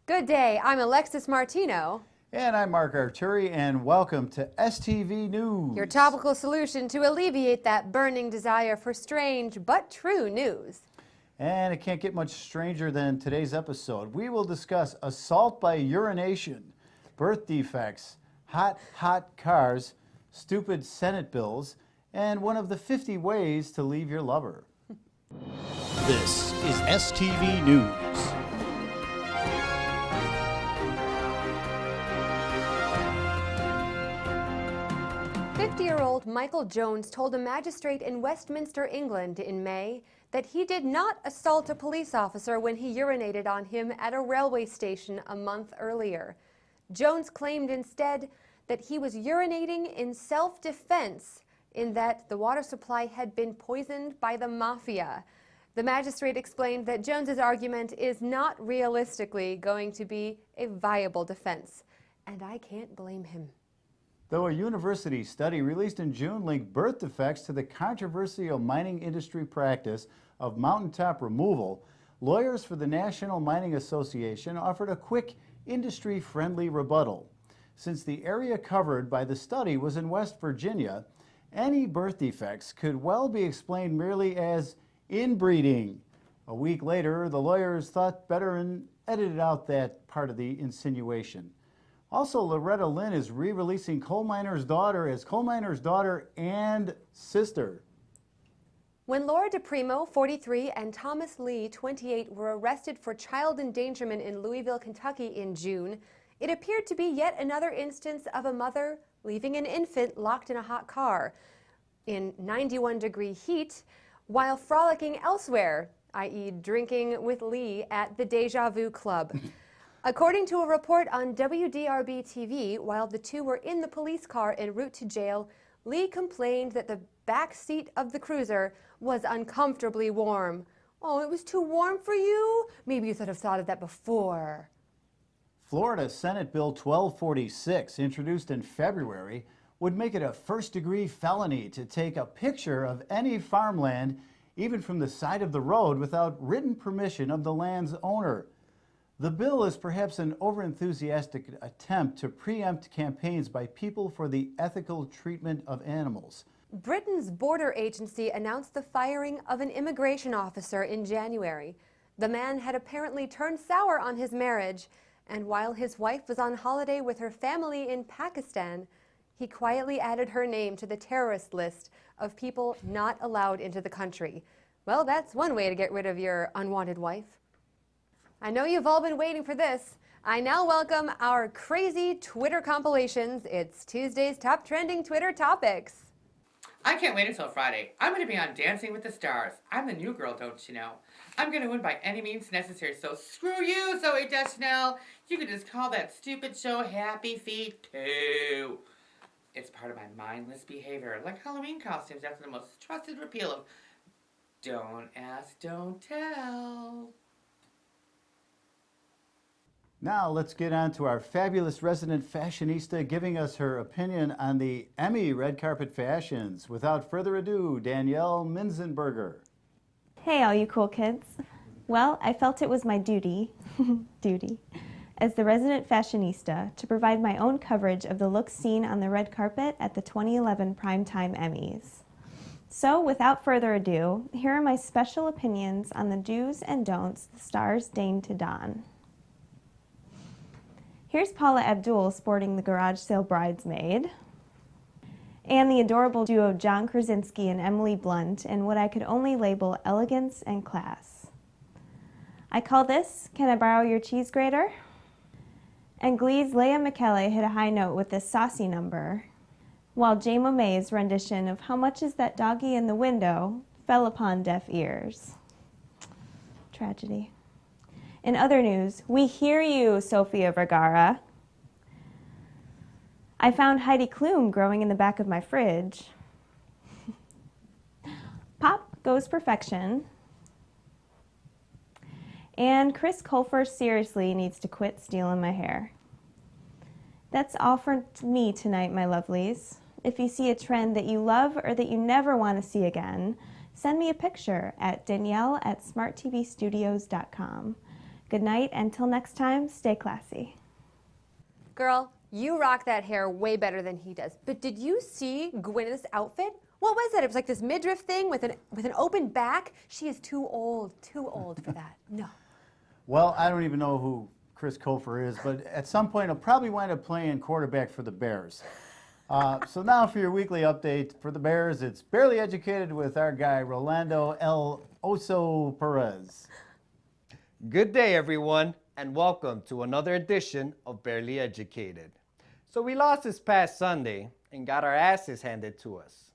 Good day, I'm Alexis Martino. And I'm Mark Arturi, and welcome to STV News. Your topical solution to alleviate that burning desire for strange but true news. And it can't get much stranger than today's episode. We will discuss assault by urination, birth defects, hot cars, stupid Senate bills, and one of the 50 ways to leave your lover. This is STV News. 50-year-old Michael Jones told a magistrate in Westminster, England in May that he did not assault a police officer when he urinated on him at a railway station a month earlier. Jones claimed instead that he was urinating in self-defense, in that the water supply had been poisoned by the mafia. The magistrate explained that Jones's argument is not realistically going to be a viable defense, and I can't blame him. Though a university study released in June linked birth defects to the controversial mining industry practice of mountaintop removal, lawyers for the National Mining Association offered a quick, industry-friendly rebuttal. Since the area covered by the study was in West Virginia, any birth defects could well be explained merely as inbreeding. A week later, the lawyers thought better and edited out that part of the insinuation. Also, Loretta Lynn is re-releasing Coal Miner's Daughter as Coal Miner's Daughter and Sister. When Laura DePrimo, 43, and Thomas Lee, 28, were arrested for child endangerment in Louisville, Kentucky in June, it appeared to be yet another instance of a mother leaving an infant locked in a hot car in 91-degree heat while frolicking elsewhere, i.e. drinking with Lee at the Deja Vu Club. According to a report on WDRB TV, while the two were in the police car en route to jail, Lee complained that the back seat of the cruiser was uncomfortably warm. Oh, it was too warm for you? Maybe you should have thought of that before. Florida Senate Bill 1246, introduced in February, would make it a first-degree felony to take a picture of any farmland, even from the side of the road, without written permission of the land's owner. The bill is perhaps an overenthusiastic attempt to preempt campaigns by people for the ethical treatment of animals. Britain's border agency announced the firing of an immigration officer in January. The man had apparently turned sour on his marriage, and while his wife was on holiday with her family in Pakistan, he quietly added her name to the terrorist list of people not allowed into the country. Well, that's one way to get rid of your unwanted wife. I know you've all been waiting for this. I now welcome our crazy Twitter compilations. It's Tuesday's top trending Twitter topics. I can't wait until Friday. I'm going to be on Dancing with the Stars. I'm the new girl, don't you know? I'm going to win by any means necessary, so screw you, Zoe Deschanel. You can just call that stupid show Happy Feet 2. It's part of my mindless behavior, like Halloween costumes after the most trusted repeal of Don't Ask, Don't Tell. Now let's get on to our fabulous resident fashionista giving us her opinion on the Emmy red carpet fashions. Without further ado, Danielle Minzenberger. Hey, all you cool kids. Well, I felt it was my duty, as the resident fashionista to provide my own coverage of the looks seen on the red carpet at the 2011 Primetime Emmys. So, without further ado, here are my special opinions on the do's and don'ts the stars deign to don. Here's Paula Abdul sporting the garage sale bridesmaid, and the adorable duo John Krasinski and Emily Blunt in what I could only label elegance and class. I call this, Can I Borrow Your Cheese Grater? And Glee's Leah McKellar hit a high note with this saucy number, while Jane Momet's rendition of How Much Is That Doggy in the Window fell upon deaf ears. Tragedy. In other news, we hear you, Sofia Vergara. I found Heidi Klum growing in the back of my fridge. Pop goes perfection. And Chris Colfer seriously needs to quit stealing my hair. That's all for me tonight, my lovelies. If you see a trend that you love or that you never want to see again, send me a picture at Danielle@smarttvstudios.com. Good night. Until next time, stay classy. Girl, you rock that hair way better than he does. But did you see Gwyneth's outfit? What was it? It was like this midriff thing with an open back. She is too old for that. No. Well, I don't even know who Chris Kofer is, but at some point he'll probably wind up playing quarterback for the Bears. So now for your weekly update for the Bears, it's Barely Educated with our guy Rolando El Oso Perez. Good day, everyone, and welcome to another edition of Barely Educated. So we lost this past Sunday and got our asses handed to us.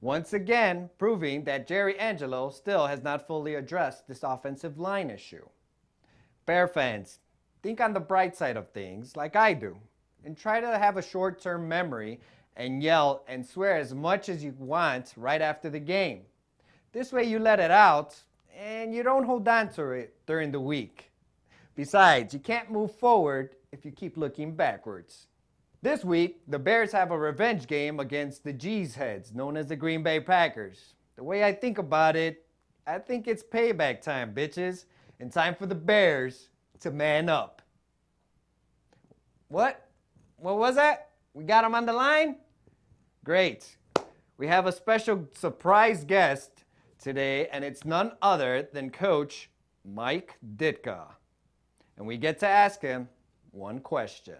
Once again, proving that Jerry Angelo still has not fully addressed this offensive line issue. Bear fans, think on the bright side of things like I do, and try to have a short-term memory and yell and swear as much as you want right after the game. This way you let it out and you don't hold on to it during the week. Besides, you can't move forward if you keep looking backwards. This week, the Bears have a revenge game against the G's heads, known as the Green Bay Packers. The way I think about it, I think it's payback time, bitches, and time for the Bears to man up. What? What was that? We got him on the line? Great. We have a special surprise guest today, and it's none other than Coach Mike Ditka. And we get to ask him one question.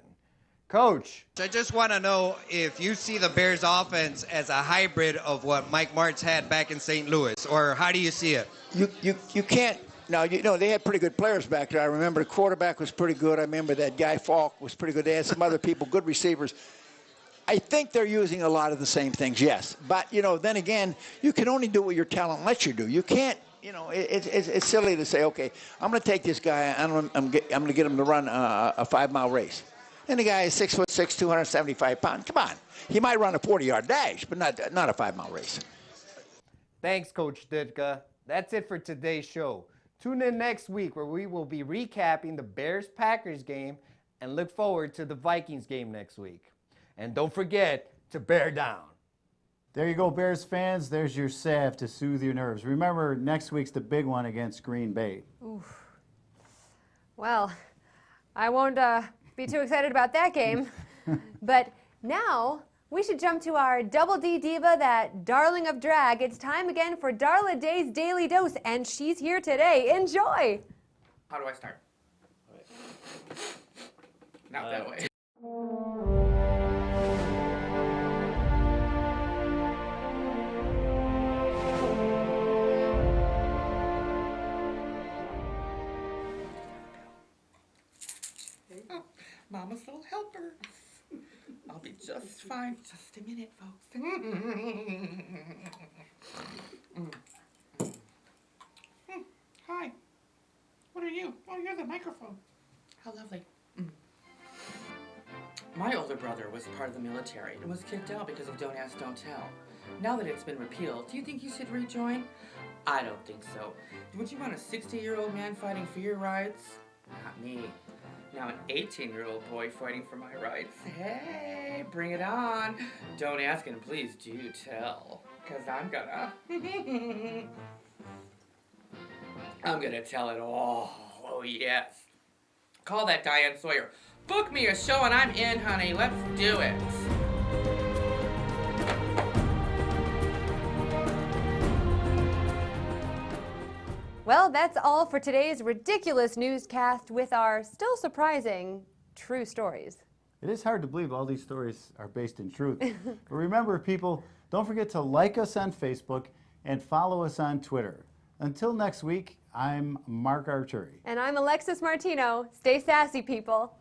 Coach, I just want to know if you see the Bears offense as a hybrid of what Mike Martz had back in St. Louis, or how do you see it? You can't. Now, they had pretty good players back there. I remember the quarterback was pretty good. I remember that guy Falk was pretty good. They had some other people, good receivers. I think they're using a lot of the same things, yes. But, then again, you can only do what your talent lets you do. You can't, it's silly to say, okay, I'm going to take this guy and I'm going to get him to run a 5-mile race. And the guy is 6'6", 275 pounds. Come on. He might run a 40-yard dash, but not a 5-mile race. thanks, Coach Ditka. That's it for today's show. Tune in next week where we will be recapping the Bears-Packers game and look forward to the Vikings game next week. And don't forget to bear down. There you go, Bears fans. There's your salve to soothe your nerves. Remember, next week's the big one against Green Bay. Oof. Well, I won't be too excited about that game. But now we should jump to our Double D diva, that darling of drag. It's time again for Darla Day's Daily Dose, and she's here today. Enjoy! How do I start? Not that way. Oh, Mama's little helper. I'll be just fine. Just a minute, folks. Hi. What are you? Oh, you're the microphone. How lovely. My older brother was part of the military and was kicked out because of Don't Ask, Don't Tell. Now that it's been repealed, do you think you should rejoin? I don't think so. Would you want a 60-year-old man fighting for your rights? Not me. Now an 18-year-old boy fighting for my rights. Hey, bring it on. Don't ask and please do tell. Because I'm gonna. I'm gonna tell it all. Oh, yes. Call that Diane Sawyer. Book me a show and I'm in, honey. Let's do it. Well, that's all for today's ridiculous newscast with our still surprising true stories. It is hard to believe all these stories are based in truth. But remember, people, don't forget to like us on Facebook and follow us on Twitter. Until next week, I'm Mark Arturi. And I'm Alexis Martino. Stay sassy, people.